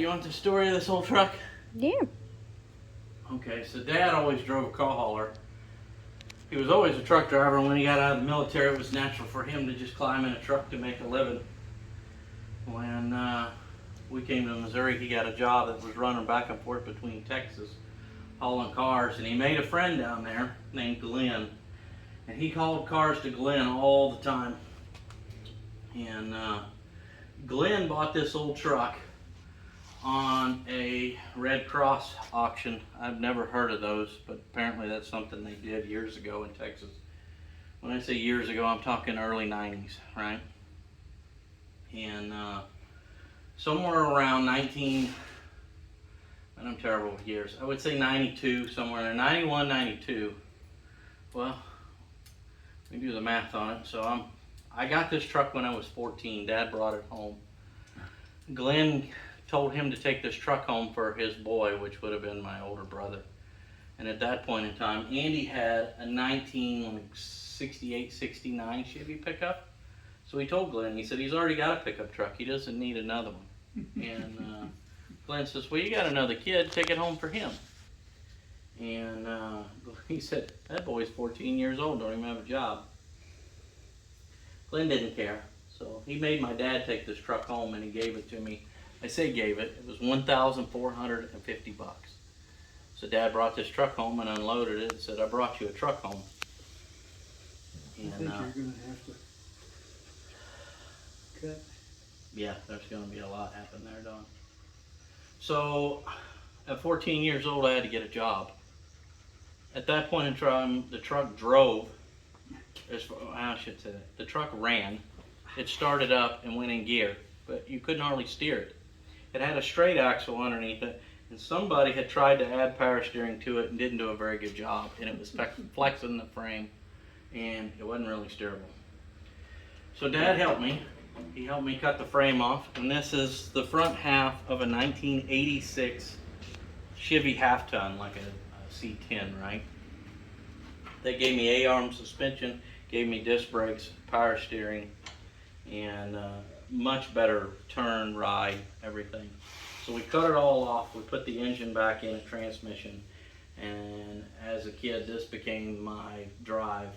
you want the story of this old truck? Yeah. Okay, so Dad always drove a call hauler. He was always a truck driver, and when he got out of the military, it was natural for him to just climb in a truck to make a living. When we came to Missouri, he got a job that was running back and forth between Texas, hauling cars, and he made a friend down there named Glenn. And he hauled cars to Glenn all the time. And Glenn bought this old truck on a Red Cross auction. I've never heard of those, but apparently that's something they did years ago in Texas. When I say years ago, I'm talking early 90s, right? And somewhere around 19, and I'm terrible with years, I would say 92, somewhere there, 91, 92. Well, we do the math on it. So I got this truck when I was 14. Dad brought it home. Glenn told him to take this truck home for his boy, which would have been my older brother. And at that point in time, Andy had a 1968, 69 Chevy pickup. So he told Glenn, he said, he's already got a pickup truck. He doesn't need another one. And Glenn says, well, you got another kid, take it home for him. And he said, that boy's 14 years old, don't even have a job. Glenn didn't care. So he made my dad take this truck home, and he gave it to me. I say gave it, it was $1,450. So Dad brought this truck home and unloaded it and said, I brought you a truck home. And, I think you're going to have to cut. Yeah, there's going to be a lot happen there, Don. So at 14 years old, I had to get a job. At that point in time, the truck drove, I should say that, the truck ran. It started up and went in gear, but you couldn't hardly steer it. It had a straight axle underneath it, and somebody had tried to add power steering to it and didn't do a very good job, and it was flexing the frame, and it wasn't really steerable. So Dad helped me. He helped me cut the frame off, and this is the front half of a 1986 Chevy half-ton, like a C10, right? They gave me A-arm suspension, gave me disc brakes, power steering, and much better turn, ride, everything. So we cut it all off, we put the engine back in, a transmission, and as a kid this became my drive,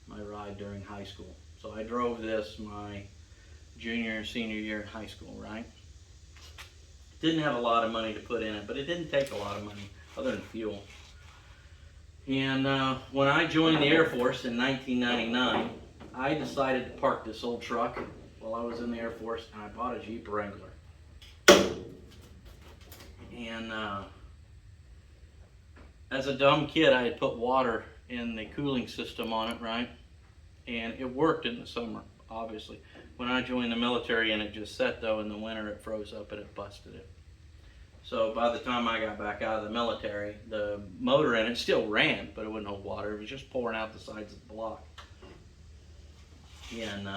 my ride during high school. So I drove this my junior and senior year in high school, right? Didn't have a lot of money to put in it, but it didn't take a lot of money other than fuel. And when I joined the Air Force in 1999, I decided to park this old truck while I was in the Air Force, and I bought a Jeep Wrangler. And as a dumb kid, I had put water in the cooling system on it, right? And it worked in the summer, obviously. When I joined the military and it just set though, in the winter it froze up and it busted it. So by the time I got back out of the military, the motor in it still ran, but it wouldn't hold water. It was just pouring out the sides of the block. And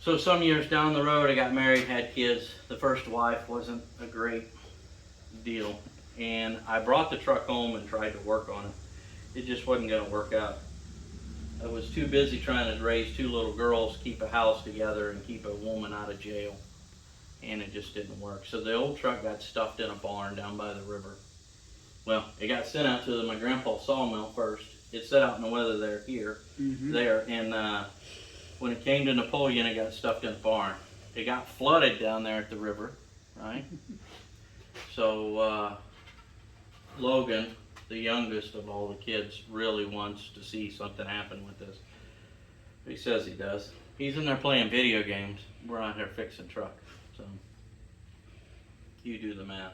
so some years down the road, I got married, had kids. The first wife wasn't a great deal. And I brought the truck home and tried to work on it. It just wasn't going to work out. I was too busy trying to raise two little girls, keep a house together, and keep a woman out of jail. And it just didn't work. So the old truck got stuffed in a barn down by the river. Well, it got sent out to my grandpa's sawmill first. It sat out in the weather there, and when it came to Napoleon, it got stuffed in the barn. It got flooded down there at the river, right? So Logan, the youngest of all the kids, really wants to see something happen with this. He says he does. He's in there playing video games. We're out here fixing truck. So you do the math.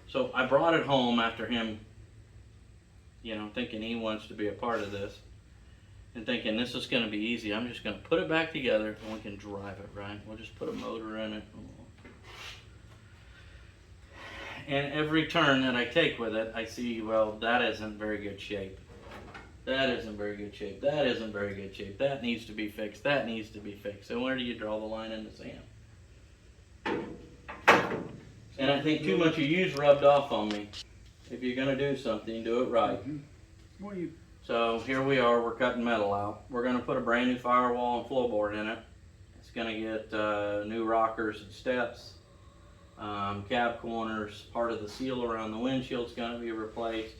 So I brought it home after him, you know, thinking he wants to be a part of this, and thinking this is going to be easy. I'm just going to put it back together and we can drive it, right? We'll just put a motor in it. And every turn that I take with it, I see, well, that isn't very good shape. That isn't very good shape. That isn't very good shape. That needs to be fixed. That needs to be fixed. So where do you draw the line in the sand? And I think too much of you's rubbed off on me. If you're going to do something, do it right. So here we are, we're cutting metal out. We're going to put a brand new firewall and floorboard in it. It's going to get new rockers and steps. Cab corners, part of the seal around the windshield's gonna be replaced.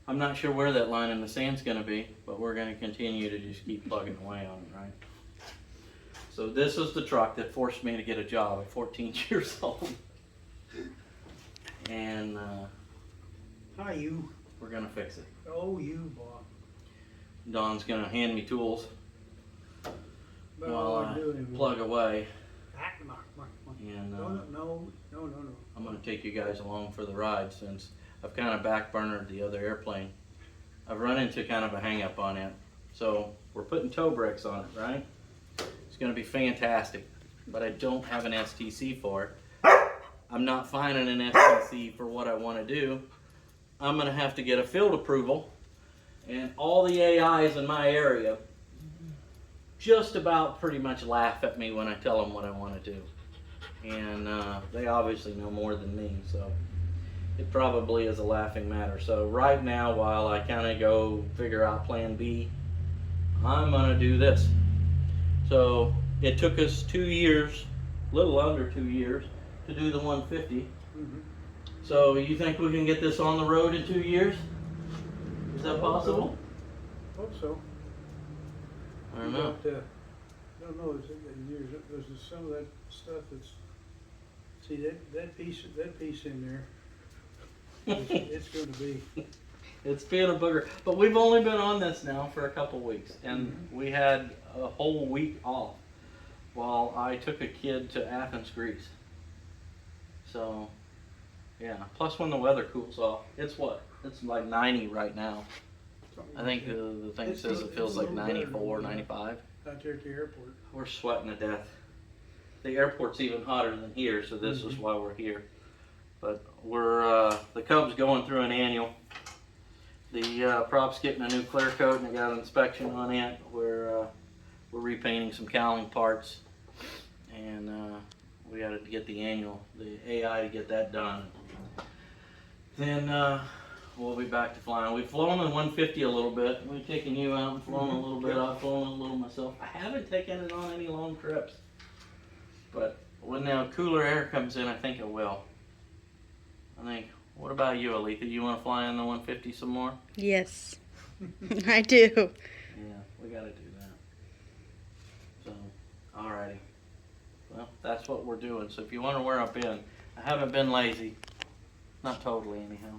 I'm not sure where that line in the sand's gonna be, but we're gonna continue to just keep plugging away on it, right? So this is the truck that forced me to get a job at 14 years old. And Hi, you. we're gonna fix it. Oh, you, boy. Don's gonna hand me tools But while all I we're doing is plug away. come on. And No. I'm gonna take you guys along for the ride since I've kind of backburnered the other airplane. I've run into kind of a hang up on it. So we're putting toe brakes on it, right? It's gonna be fantastic, but I don't have an STC for it. I'm not finding an STC for what I wanna do. I'm gonna have to get a field approval, and all the AIs in my area just about pretty much laugh at me when I tell them what I wanna do. And they obviously know more than me, so it probably is a laughing matter. So right now, while I kind of go figure out plan B, I'm gonna do this. So it took us 2 years, a little under 2 years, to do the 150. Mm-hmm. So you think we can get this on the road in 2 years? Is that possible? Hope so. I don't know. But, don't know. There's some of that stuff that's. See that piece in there. It's going to be. It's been a booger, but we've only been on this now for a couple weeks, and we had a whole week off while I took a kid to Athens, Greece. So, yeah. Plus, when the weather cools off, it's what? It's like 90 right now. I think the thing says it feels like 94, 95. Out there at the airport. We're sweating to death. The airport's even hotter than here, so this is why we're here. But we're the Cub's going through an annual. The prop's getting a new clear coat and it got an inspection on it. We're repainting some cowling parts, and we got to get the annual, the AI, to get that done. Then we'll be back to flying. We've flown the 150 a little bit. We've taken you out and flown a little bit. I've flown a little myself. I haven't taken it on any long trips, but when now cooler air comes in, I think it will. I think. What about you, Aletha? You want to fly in the 150 some more? Yes, I do. Yeah, we got to do that. So, alrighty. Well, that's what we're doing. So if you wonder where I've been, I haven't been lazy. Not totally, anyhow.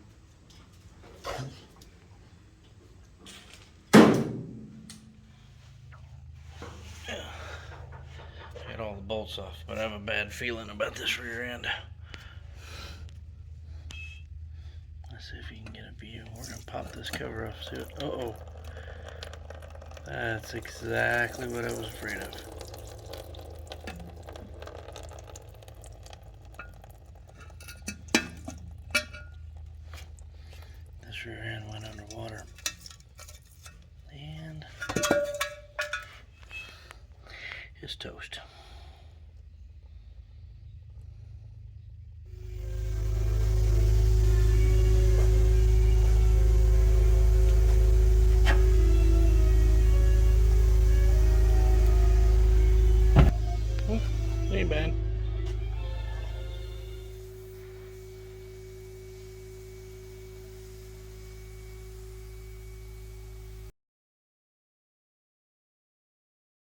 Get all the bolts off, but I have a bad feeling about this rear end. Let's see if you can get a view. We're gonna pop this cover off too. Uh-oh. That's exactly what I was afraid of. This rear end went underwater. And it's toast. Hey, man.